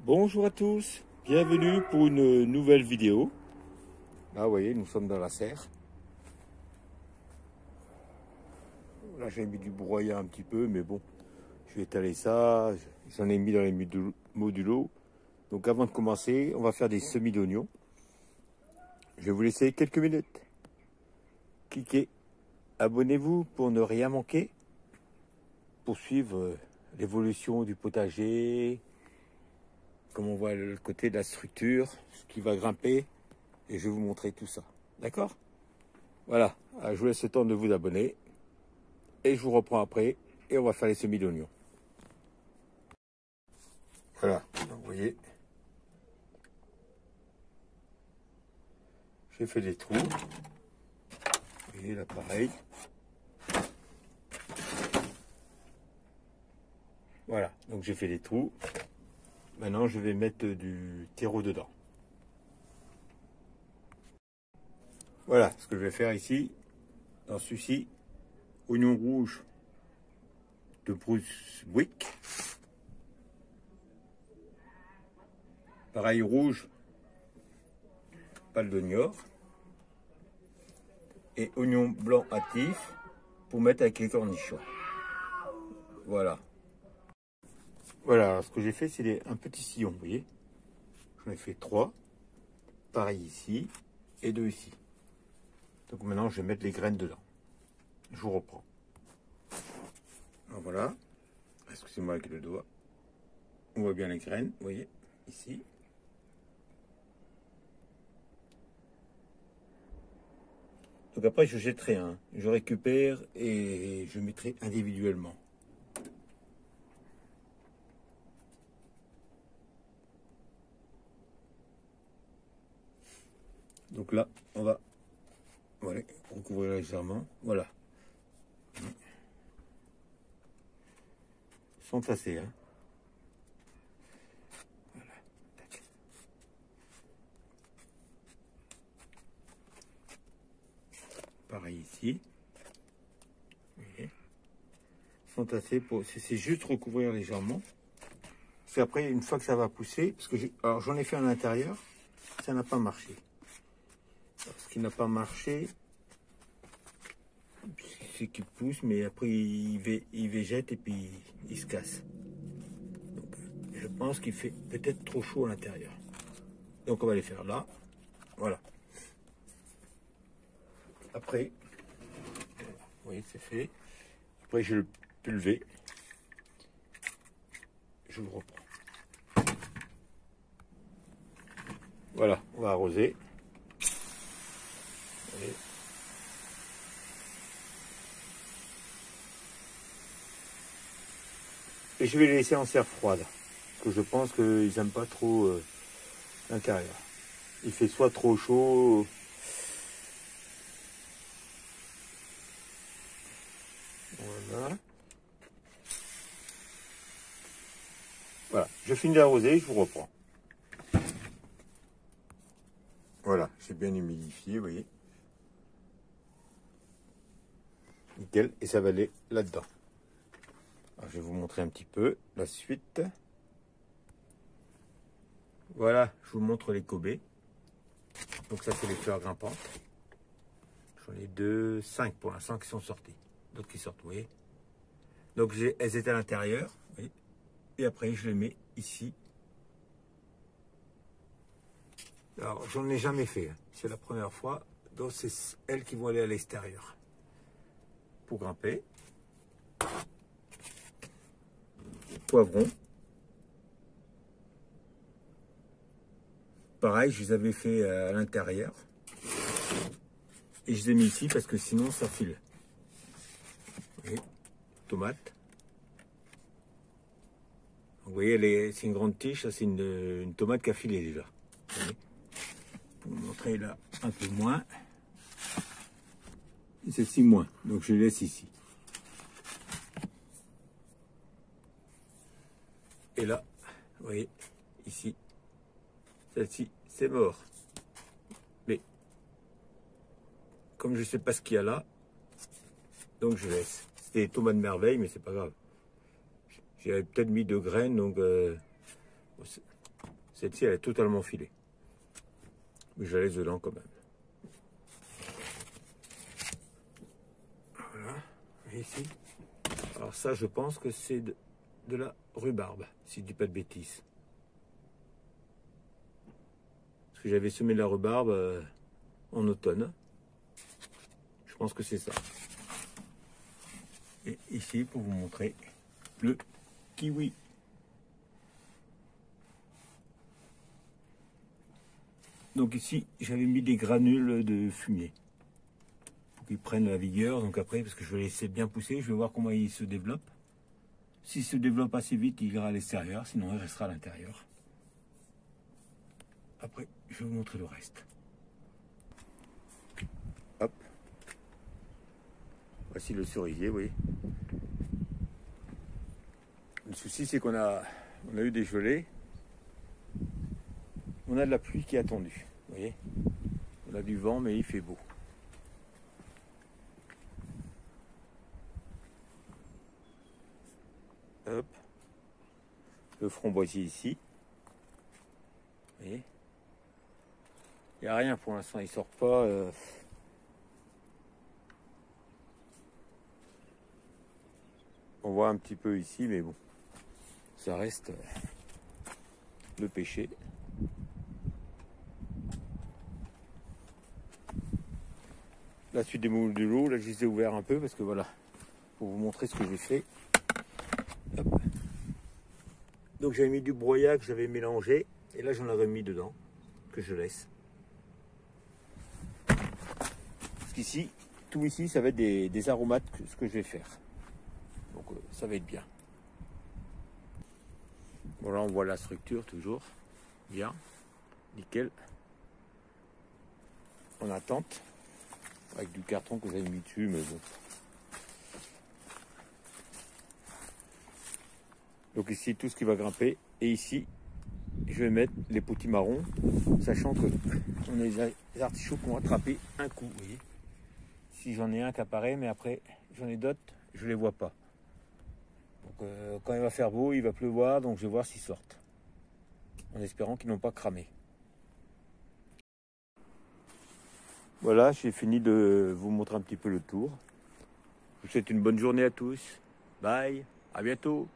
Bonjour à tous, bienvenue pour une nouvelle vidéo. Là, vous voyez, nous sommes dans la serre. Là, j'ai mis du broyat un petit peu, mais bon, je vais étaler ça. J'en ai mis dans les modulos. Donc, avant de commencer, on va faire des semis d'oignons. Je vais vous laisser quelques minutes. Cliquez, abonnez-vous pour ne rien manquer, pour suivre l'évolution du potager, comme on voit le côté de la structure, ce qui va grimper, et je vais vous montrer tout ça. D'accord? Voilà, je vous laisse le temps de vous abonner, et je vous reprends après, et on va faire les semis d'oignons. Voilà, donc vous voyez, j'ai fait des trous, vous voyez là pareil. Voilà, donc j'ai fait des trous. Maintenant, je vais mettre du terreau dedans. Voilà ce que je vais faire ici. Dans celui-ci, oignon rouge de Brunswick. Pareil rouge, pâle de Niort. Et oignon blanc actif pour mettre avec les cornichons. Voilà. Voilà, ce que j'ai fait, c'est un petit sillon, vous voyez. J'en ai fait 3. Pareil ici et 2 ici. Donc maintenant, je vais mettre les graines dedans. Je vous reprends. Alors voilà. Excusez-moi avec le doigt. On voit bien les graines, vous voyez, ici. Donc après, je jetterai un. Je récupère et je mettrai individuellement. Donc là, on va voilà, recouvrir légèrement. Voilà. Ils sont tassés, hein. Voilà. Tac. Pareil ici. Vous voyez. Ils sont tassés pour. C'est juste recouvrir légèrement. Parce qu'après, une fois que ça va pousser, parce que alors j'en ai fait à l'intérieur, ça n'a pas marché. Alors, ce qui n'a pas marché, c'est qu'il pousse, mais après il végète et puis il se casse. Donc, je pense qu'il fait peut-être trop chaud à l'intérieur. Donc on va les faire là. Voilà. Après, vous voyez, c'est fait. Après, je le pulver. Je vous reprends. Voilà, on va arroser. Allez. Et je vais les laisser en serre froide. Parce que je pense qu'ils n'aiment pas trop l'intérieur. Il fait soit trop chaud. Voilà. Voilà, je finis d'arroser, je vous reprends. Voilà, j'ai bien humidifié, vous voyez. Nickel, et ça va aller là-dedans. Je vais vous montrer un petit peu la suite. Voilà, je vous montre les cobées. Donc ça, c'est les fleurs grimpantes. J'en ai 5 pour l'instant qui sont sorties. D'autres qui sortent, vous voyez. Donc elles étaient à l'intérieur, vous voyez. Et après, je les mets ici. Alors, j'en ai jamais fait. Hein. C'est la première fois. Donc, c'est elles qui vont aller à l'extérieur. Pour grimper. Poivrons. Pareil, je les avais fait à l'intérieur. Et je les ai mis ici parce que sinon, ça file. Vous voyez, tomates. Vous voyez, c'est une grande tige. Ça, c'est une tomate qui a filé déjà. Vous voyez. Pour vous montrer là un peu moins. Et celle-ci moins. Donc, je les laisse ici. Et là, vous voyez, ici, celle-ci, c'est mort. Mais, comme je ne sais pas ce qu'il y a là, donc je laisse. C'était des tomates de merveille, mais c'est pas grave. J'avais peut-être mis 2 graines, donc Celle-ci, elle est totalement filée. Mais je la laisse dedans quand même. Voilà, et ici. Alors ça, je pense que c'est de la rhubarbe, si je dis pas de bêtises. Parce que j'avais semé de la rhubarbe en automne. Je pense que c'est ça. Et ici, pour vous montrer le kiwi. Donc ici, j'avais mis des granules de fumier pour qu'ils prennent la vigueur. Donc après, parce que je vais laisser bien pousser, je vais voir comment il se développe. S'il se développe assez vite, il ira à l'extérieur, sinon il restera à l'intérieur. Après, je vais vous montrer le reste. Hop. Voici le cerisier, vous voyez. Le souci, c'est qu'on a eu des gelées. On a de la pluie qui est attendue, vous voyez. On a du vent, mais il fait beau. Hop. Le framboisier ici. Vous voyez. Il n'y a rien pour l'instant, il ne sort pas. On voit un petit peu ici, mais bon. Ça reste le pêcher. La suite des moules de l'eau, là je les ai ouverts un peu parce que voilà, pour vous montrer ce que j'ai fait. Hop. Donc j'avais mis du broyat que j'avais mélangé et là j'en avais mis dedans, que je laisse. Parce qu'ici, tout ici, ça va être des aromates, ce que je vais faire. Donc ça va être bien. Voilà, on voit la structure toujours. Bien, nickel. En attente. Avec du carton que j'avais mis dessus, mais bon. Donc ici, tout ce qui va grimper. Et ici, je vais mettre les petits marrons, sachant que on a les artichauts qui ont attrapé un coup, vous voyez. Si j'en ai un qui apparaît, mais après, j'en ai d'autres, je les vois pas. Donc quand il va faire beau, il va pleuvoir, donc je vais voir s'ils sortent. En espérant qu'ils n'ont pas cramé. Voilà, j'ai fini de vous montrer un petit peu le tour. Je vous souhaite une bonne journée à tous. Bye, à bientôt.